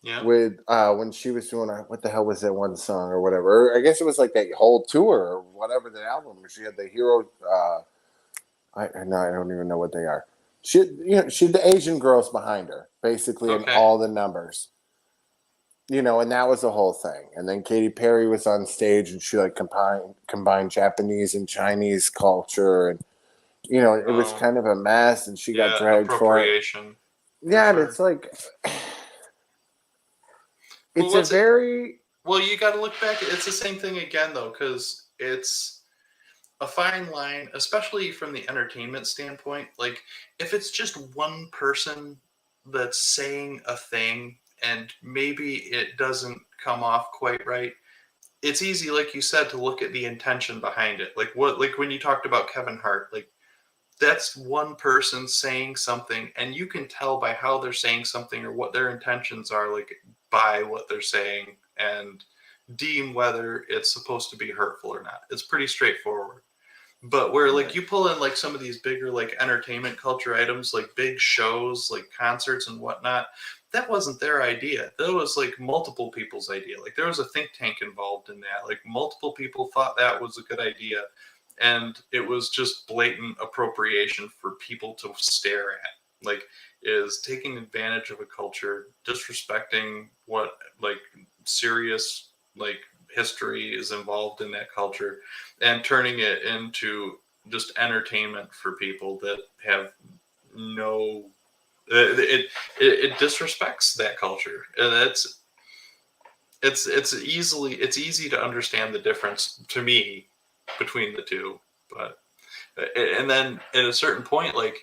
Yeah. with when she was doing what the hell was that one song or whatever? Or I guess it was like that whole tour or whatever, the album where she had the hero. No, I don't even know what they are. She the Asian girls behind her, basically, in Okay. all the numbers. You know, and that was the whole thing. And then Katy Perry was on stage, and she like combined Japanese and Chinese culture, and you know, it was Oh, kind of a mess. And she got yeah, dragged for it. appropriation for Yeah, and sure. it's like, Well, it's a what's it? very Well, you got to look back. It's the same thing again, though, because it's a fine line, especially from the entertainment standpoint. Like, if it's just one person that's saying a thing and maybe it doesn't come off quite right, it's easy, like you said, to look at the intention behind it. Like when you talked about Kevin Hart, like that's one person saying something, and you can tell by how they're saying something or what their intentions are, like by what they're saying, and deem whether it's supposed to be hurtful or not. It's pretty straightforward. But where like you pull in like some of these bigger like entertainment culture items, like big shows, like concerts and whatnot, that wasn't their idea. That was like multiple people's idea. Like there was a think tank involved in that. Like multiple people thought that was a good idea, and it was just blatant appropriation for people to stare at. Like is taking advantage of a culture, disrespecting what like serious like history is involved in that culture, and turning it into just entertainment for people that have no. It disrespects that culture, and it's easy to understand the difference to me between the two, but and then at a certain point, like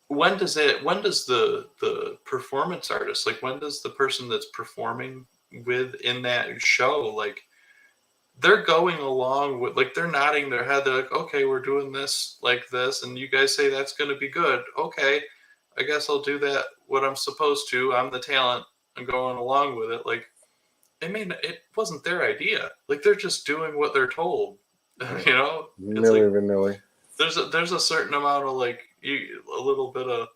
when does the performance artist, like when does the person that's performing in that show, like they're going along with, like they're nodding their head, they're like, okay, we're doing this like this, and you guys say that's going to be good, okay, I guess I'll do that what I'm supposed to, I'm the talent, I'm going along with it. Like it wasn't their idea, like they're just doing what they're told. Right. You know, it's Milli like Vanilli. there's a certain amount of like a little bit of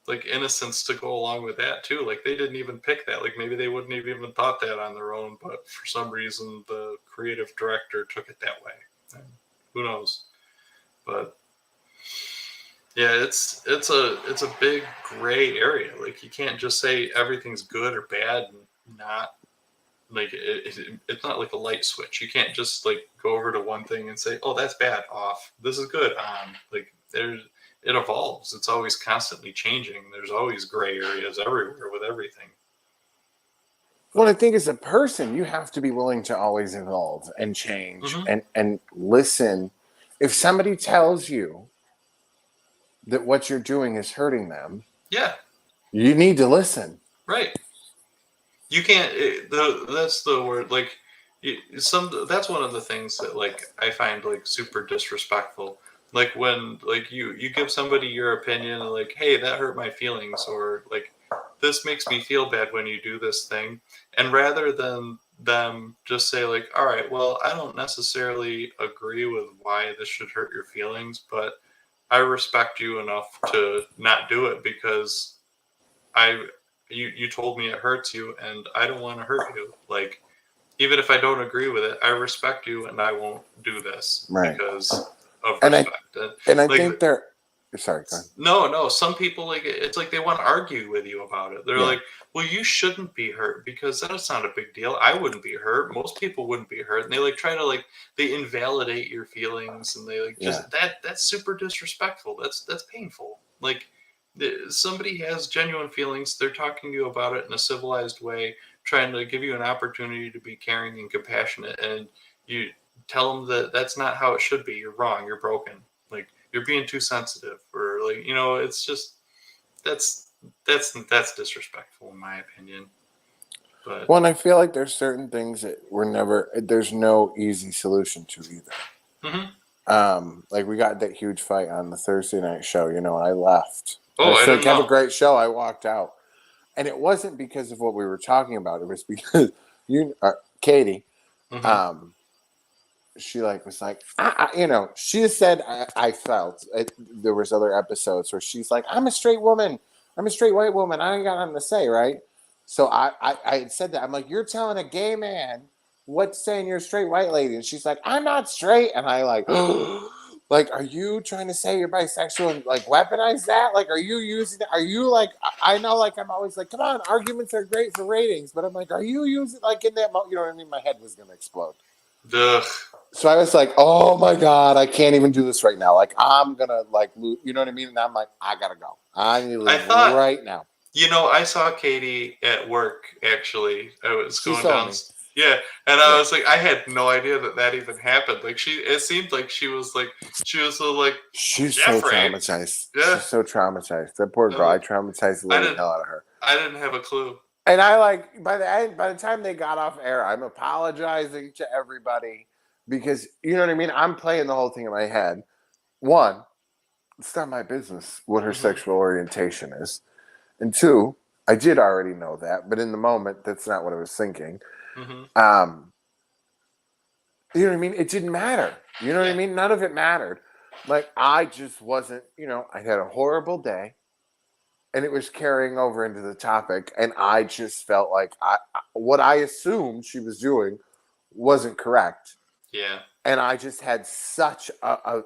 like innocence to go along with that too. Like they didn't even pick that. Like maybe they wouldn't have even thought that on their own, but for some reason the creative director took it that way. And who knows? But yeah, it's a big gray area. Like you can't just say everything's good or bad and not like it's not like a light switch. You can't just like go over to one thing and say, oh, that's bad, off, this is good, on. Like it evolves, it's always constantly changing, there's always gray areas everywhere with everything. Well, I think as a person, you have to be willing to always evolve and change and listen. If somebody tells you that what you're doing is hurting them, yeah, you need to listen. Right. You can't. That's the word. Like that's one of the things that like I find like super disrespectful. Like when like you give somebody your opinion and like, hey, that hurt my feelings, or like this makes me feel bad when you do this thing, and rather than them just say like, all right, well, I don't necessarily agree with why this should hurt your feelings, but I respect you enough to not do it because you told me it hurts you and I don't want to hurt you. Like even if I don't agree with it, I respect you and I won't do this because of respect. And I like, think they're sorry, go ahead. No, some people like it's like they want to argue with you about it. They're like, well, you shouldn't be hurt because that's not a big deal. I wouldn't be hurt. Most people wouldn't be hurt. And they like try to like they invalidate your feelings and they like just that's super disrespectful. That's painful. Like somebody has genuine feelings, they're talking to you about it in a civilized way, trying to give you an opportunity to be caring and compassionate, and you tell them that that's not how it should be. You're wrong, you're broken, like you're being too sensitive, or like, you know, it's just that's disrespectful in my opinion. But well, and I feel like there's certain things that there's no easy solution to either. Like we got that huge fight on the Thursday night show, you know, and I left. I was like, didn't know. have a great show. I walked out. And it wasn't because of what we were talking about. It was because Katie, she like was like, you know, she said, I felt there was other episodes where she's like, I'm a straight woman. I'm a straight white woman. I ain't got nothing to say, right? So I had said that. I'm like, you're telling a gay man what's saying you're a straight white lady. And she's like, I'm not straight. And I like, like, are you trying to say you're bisexual and like weaponize that? Like, are you using that? Are you like, I know, like, I'm always like, come on, arguments are great for ratings. But I'm like, are you using like in that, you know what I mean? My head was going to explode. Ugh. So I was like, oh my God, I can't even do this right now. Like, I'm going to like, you know what I mean? And I'm like, I got to go. I need to leave right now. You know, I saw Katie at work, actually. I was going down. Yeah, and I was like, I had no idea that even happened. Like, it seemed like she was so like, she's so traumatized. Yeah. She's so traumatized. That poor girl, I traumatized the living hell out of her. I didn't have a clue. And I like, by the time they got off air, I'm apologizing to everybody because, you know what I mean? I'm playing the whole thing in my head. One, it's not my business what her sexual orientation is. And two, I did already know that, but in the moment, that's not what I was thinking. You know what I mean? It didn't matter. You know what I mean? None of it mattered. Like, I just wasn't, you know, I had a horrible day and it was carrying over into the topic. And I just felt like what I assumed she was doing wasn't correct. Yeah. And I just had such a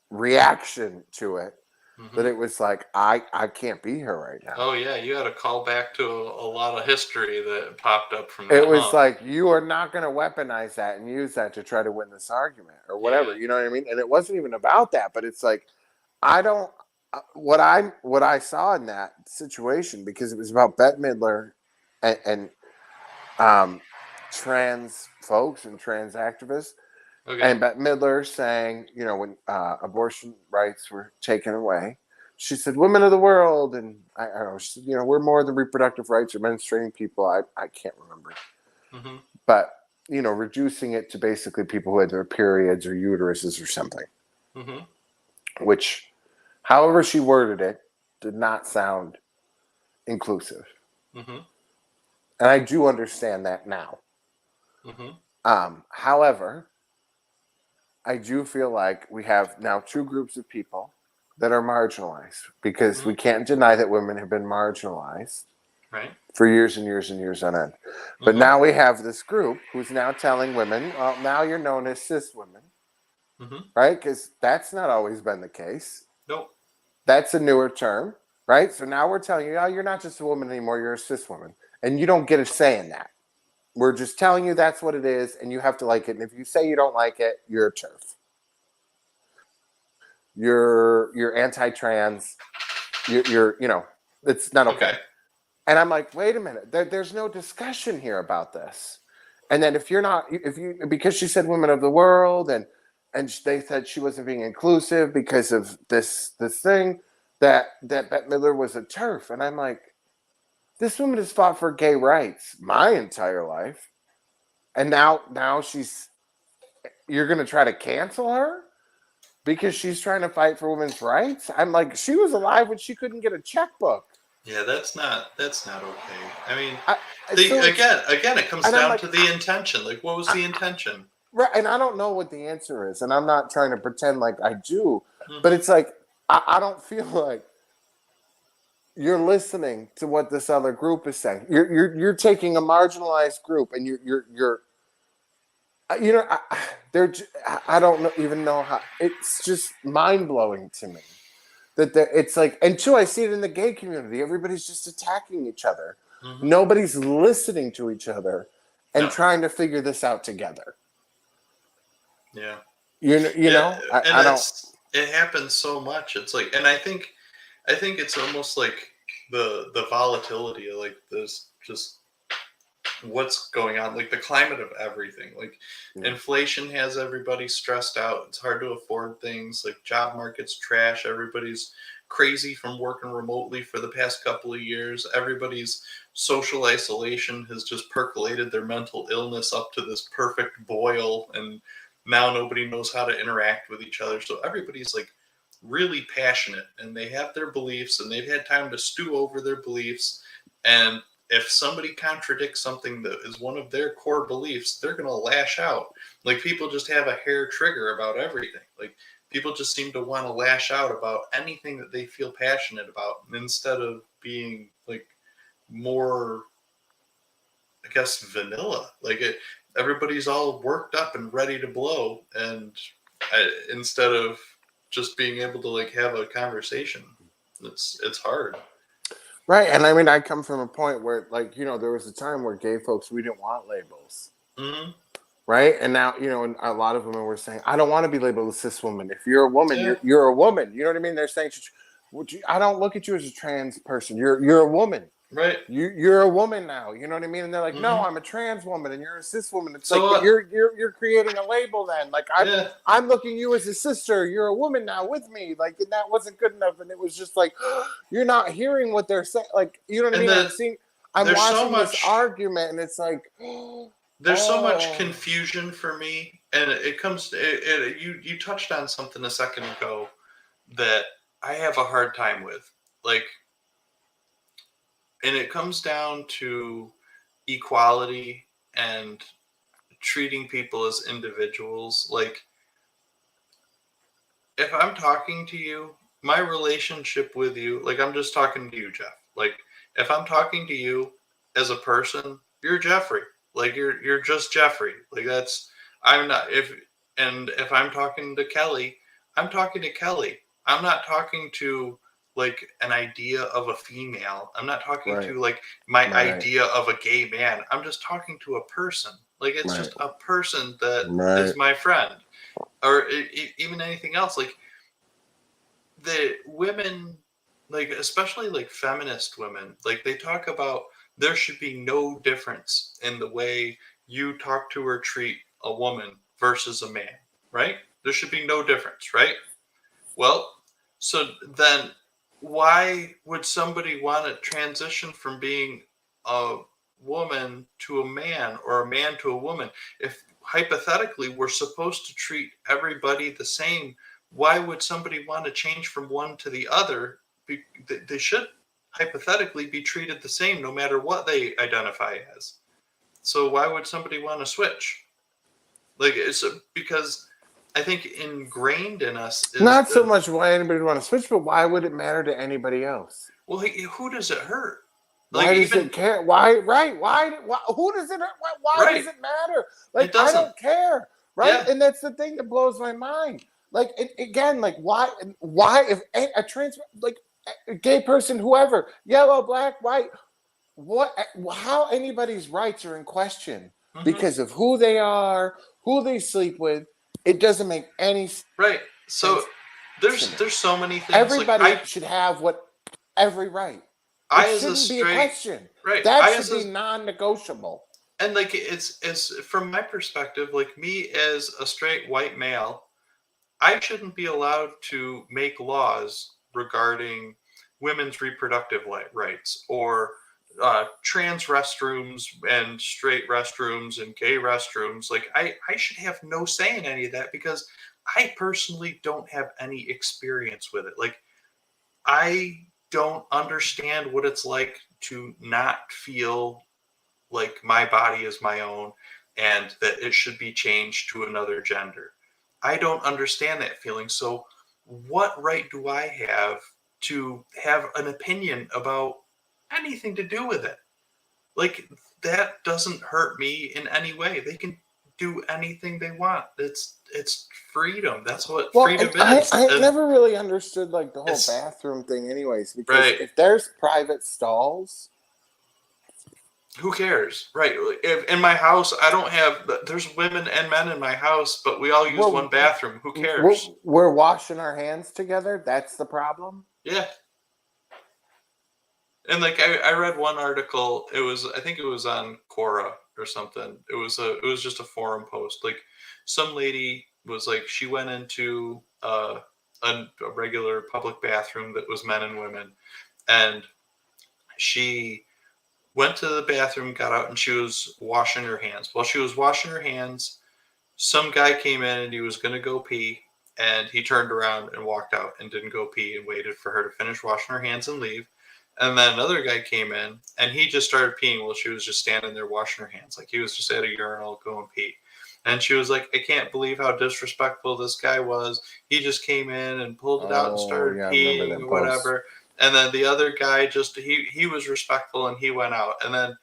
reaction to it that it was like, I can't be here right now. Oh yeah, you had to call back to a lot of history that popped up from It that. was like, you are not going to weaponize that and use that to try to win this argument or whatever. Yeah. You know what I mean? And it wasn't even about that, but it's like, I don't. What I saw in that situation, because it was about Bette Midler and trans folks and trans activists, Okay. and Bette Midler saying, when abortion rights were taken away, she said, "Women of the world," and I don't know, she said, "We're more than reproductive rights or menstruating people." I can't remember, but reducing it to basically people who had their periods or uteruses or something, which, however she worded it, did not sound inclusive. And I do understand that now. However, I do feel like we have now two groups of people that are marginalized, because we can't deny that women have been marginalized for years and years and years on end. But now we have this group who's now telling women, well, now you're known as cis women, right? Because that's not always been the case. Nope. That's a newer term, right? So now we're telling you, oh, you're not just a woman anymore, you're a cis woman. And you don't get a say in that. We're just telling you that's what it is, and you have to like it. And if you say you don't like it, you're a TERF. You're anti-trans. You're it's not okay. And I'm like, wait a minute. There's no discussion here about this. And then because she said women of the world, and they said she wasn't being inclusive because of this thing, that Bette Midler was a TERF. And I'm like, this woman has fought for gay rights my entire life. And now you're going to try to cancel her because she's trying to fight for women's rights? I'm like, she was alive when she couldn't get a checkbook. Yeah, that's not okay. I mean, again, it comes down to the intention. Like, what was the intention? Right, and I don't know what the answer is, and I'm not trying to pretend like I do, but it's like, I don't feel like you're listening to what this other group is saying. You're taking a marginalized group, and you're I don't even know how. It's just mind blowing to me that it's like, and two, I see it in the gay community. Everybody's just attacking each other. Nobody's listening to each other and trying to figure this out together. Yeah. I don't. It happens so much. It's like, and I think it's almost like the volatility of like this, just what's going on, like the climate of everything. Like inflation has everybody stressed out. It's hard to afford things. Like job market's trash. Everybody's crazy from working remotely for the past couple of years. Everybody's social isolation has just percolated their mental illness up to this perfect boil, and now nobody knows how to interact with each other. So everybody's like really passionate, and they have their beliefs, and they've had time to stew over their beliefs. And if somebody contradicts something that is one of their core beliefs, they're going to lash out. Like, people just have a hair trigger about everything. Like, people just seem to want to lash out about anything that they feel passionate about, instead of being like more, I guess, vanilla. Like, everybody's all worked up and ready to blow, and instead of just being able to like have a conversation, it's hard. Right, and I mean, I come from a point where, like, there was a time where gay folks, we didn't want labels. Right, and now, and a lot of women were saying, I don't want to be labeled a cis woman. If you're a woman, you're a woman. You know what I mean? They're saying, I don't look at you as a trans person. You're a woman. Right. You're a woman now. You know what I mean? And they're like, no, I'm a trans woman, and you're a cis woman. It's like, you're creating a label then. Like, I'm looking at you as a sister. You're a woman now with me. Like, and that wasn't good enough. And it was just like, you're not hearing what they're saying. Like, you know what I mean? I'm watching this argument, and it's like, there's so much confusion for me. And it comes to you touched on something a second ago that I have a hard time with. Like, and it comes down to equality and treating people as individuals. Like, if I'm talking to you, my relationship with you, like, I'm just talking to you, Jeff. Like, if I'm talking to you as a person, you're Jeffrey. Like, you're just Jeffrey. Like, I'm not, if I'm talking to Kelly, I'm talking to Kelly. I'm not talking to like an idea of a female. I'm not talking Right. to like my Right. idea of a gay man. I'm just talking to a person. Like it's Right. just a person that Right. is my friend, or even anything else. Like the women, like especially like feminist women, like they talk about there should be no difference in the way you talk to or treat a woman versus a man, right? There should be no difference, right? Well, so then why would somebody want to transition from being a woman to a man or a man to a woman? If hypothetically we're supposed to treat everybody the same, why would somebody want to change from one to the other? They should hypothetically be treated the same no matter what they identify as. So why would somebody want to switch? Like it's because I think ingrained in us is Not so much why anybody would want to switch, but why would it matter to anybody else? well, who does it hurt? Why Like does even it care? Why? Right? Why? Who does it? Why right, does it matter? it Like I doesn't. don't care, right? Yeah, And that's the thing that blows my mind. Like again, like why? Why if a trans like a gay person, whoever, yellow, black, white, what? How anybody's rights are in question because of who they are, who they sleep with? It doesn't make any right. So sense. there's so many things. Everybody should have every right. It I as a shouldn't be a straight question. right, That I should as be a non-negotiable. and like it's from my perspective, like me as a straight white male, I shouldn't be allowed to make laws regarding women's reproductive rights or trans restrooms and straight restrooms and gay restrooms. Like, I should have no say in any of that because I personally don't have any experience with it. Like, I don't understand what it's like to not feel like my body is my own and that it should be changed to another gender. I don't understand that feeling. So, what right do I have to have an opinion about anything to do with it? Like, that doesn't hurt me in any way. They can do anything they want. It's freedom. That's what Well, freedom and I, is. I never really understood like the whole It's bathroom thing anyways, because right. if there's private stalls, Who cares? Right. If in my house, I don't have, there's women and men in my house, but we all use we're, one bathroom. Who we're, cares? we're washing our hands together. That's the problem. Yeah. And like I read one article, it was I think it was on Quora or something. It was just a forum post. Like some lady was like she went into a regular public bathroom that was men and women, and she went to the bathroom, got out, and she was washing her hands. While she was washing her hands, some guy came in and he was going to go pee, and he turned around and walked out and didn't go pee and waited for her to finish washing her hands and leave. And then another guy came in and he just started peeing while she was just standing there washing her hands. Like he was just at a urinal going pee. And she was like, I can't believe how disrespectful this guy was. He just came in and pulled it out and started Yeah, I remember peeing that or post. whatever. And then the other guy just he was respectful and he went out. And then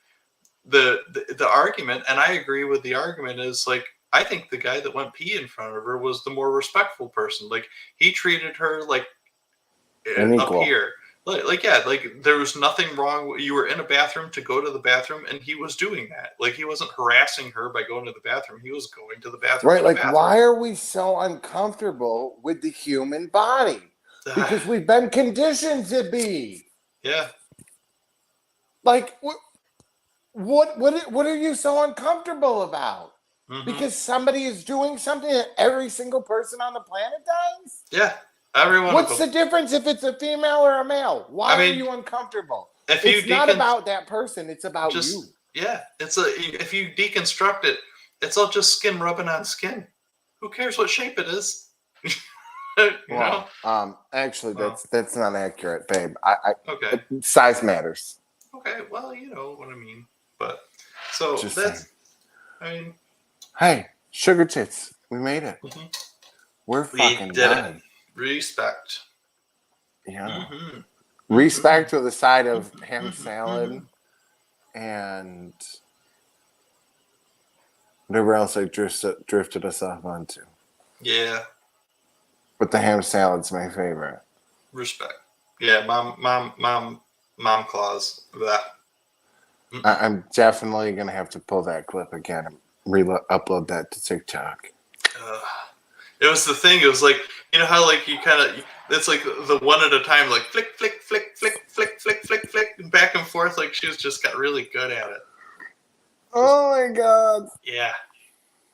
the argument, and I agree with the argument, is like I think the guy that went pee in front of her was the more respectful person. Like he treated her like An up equal. here. Like yeah, like there was nothing wrong. You were in a bathroom to go to the bathroom, and he was doing that. Like he wasn't harassing her by going to the bathroom. He was going to the bathroom. Right, like why are we so uncomfortable with the human body? Because we've been conditioned to be. Yeah. Like what are you so uncomfortable about? Mm-hmm. Because somebody is doing something that every single person on the planet does? Yeah. Everyone. What's the difference if it's a female or a male? Why are you uncomfortable? It's not about that person. It's about you. Yeah. If you deconstruct it, it's all just skin rubbing on skin. Who cares what shape it is? Actually, that's not accurate, babe. Okay. Size matters. Okay. Well, you know what I mean. But so Just that's. saying. I mean. Hey, sugar tits, we made it. Mm-hmm. We're fucking done. Respect. Yeah. Mm-hmm. Respect with a side of ham salad and whatever else I drifted us off onto. Yeah. But the ham salad's my favorite. Respect. Yeah, mom claws. That. I'm definitely gonna have to pull that clip again and upload that to TikTok. It was the thing. It was like, you know how like you kind of, it's like the one at a time, like flick, flick, flick, flick, flick, flick, flick, flick, and back and forth. Like she was just got really good at it. Oh my god! Yeah.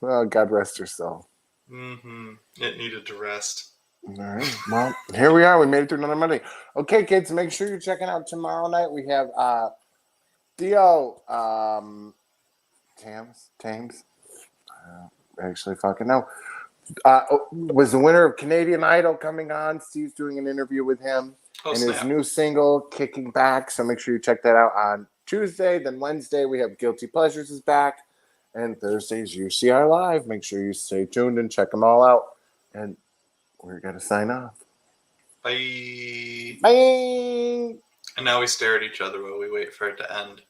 Well, God rest her soul. It needed to rest. All right. Well, here we are. We made it through another Monday. Okay, kids, make sure you're checking out tomorrow night. We have Theo Thames. Actually, fucking no. Was the winner of Canadian Idol coming on. Steve's doing an interview with him and his new single, Kicking Back. So make sure you check that out on Tuesday. Then Wednesday, we have Guilty Pleasures is back. And Thursday's UCR Live. Make sure you stay tuned and check them all out. And we're going to sign off. Bye. Bye. And now we stare at each other while we wait for it to end.